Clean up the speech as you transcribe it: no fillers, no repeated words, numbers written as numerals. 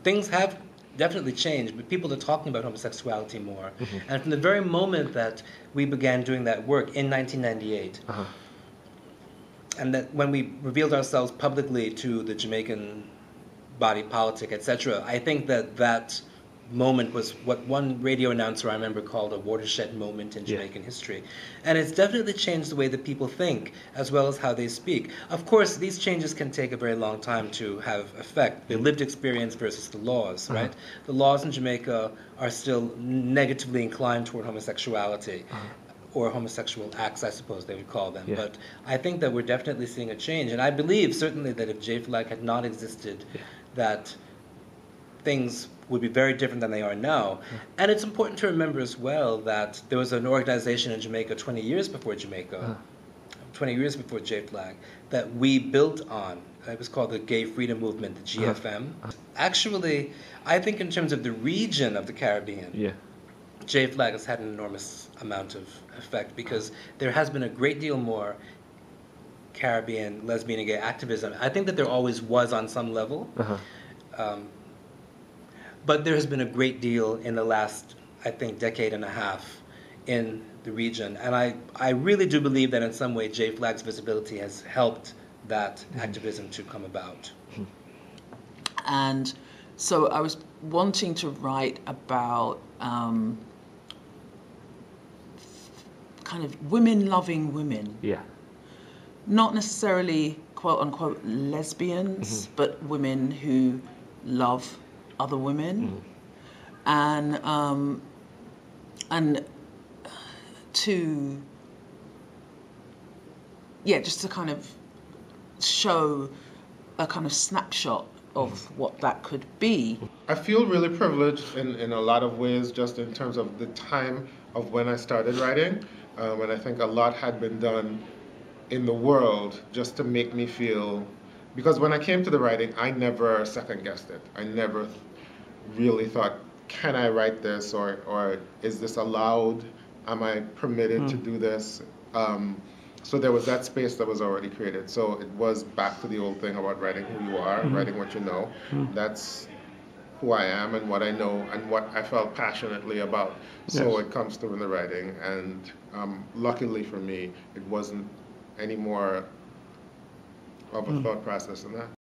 Things have definitely changed, but people are talking about homosexuality more. And from the very moment that we began doing that work in 1998, and that when we revealed ourselves publicly to the Jamaican body politic, etc., I think that that moment was what one radio announcer I remember called a watershed moment in Jamaican history. And it's definitely changed the way that people think, as well as how they speak. Of course, these changes can take a very long time to have effect. The lived experience versus the laws, right? The laws in Jamaica are still negatively inclined toward homosexuality. Or homosexual acts, I suppose they would call them. But I think that we're definitely seeing a change. And I believe, certainly, that if J-Flag had not existed, that things would be very different than they are now. And it's important to remember as well that there was an organization in Jamaica 20 years before Jamaica, 20 years before J-Flag, that we built on. It was called the Gay Freedom Movement, the GFM. Actually, I think in terms of the region of the Caribbean, J-Flag has had an enormous amount of effect because there has been a great deal more Caribbean lesbian and gay activism. I think that there always was on some level. But there has been a great deal in the last, I think, decade and a half in the region. And I really do believe that in some way J-Flag's visibility has helped that activism to come about. And so I was wanting to write about kind of women loving women. Not necessarily quote unquote lesbians, but women who love other women, and to just to kind of show a kind of snapshot of what that could be. I feel really privileged in a lot of ways, just in terms of the time of when I started writing, and I think a lot had been done in the world just to make me feel, because when I came to the writing, I never second-guessed it. I never really thought, can I write this, or is this allowed? Am I permitted to do this? So there was that space that was already created. So it was back to the old thing about writing who you are, writing what you know. That's who I am and what I know and what I felt passionately about. So it comes through in the writing. And luckily for me, it wasn't any more of a thought process than that.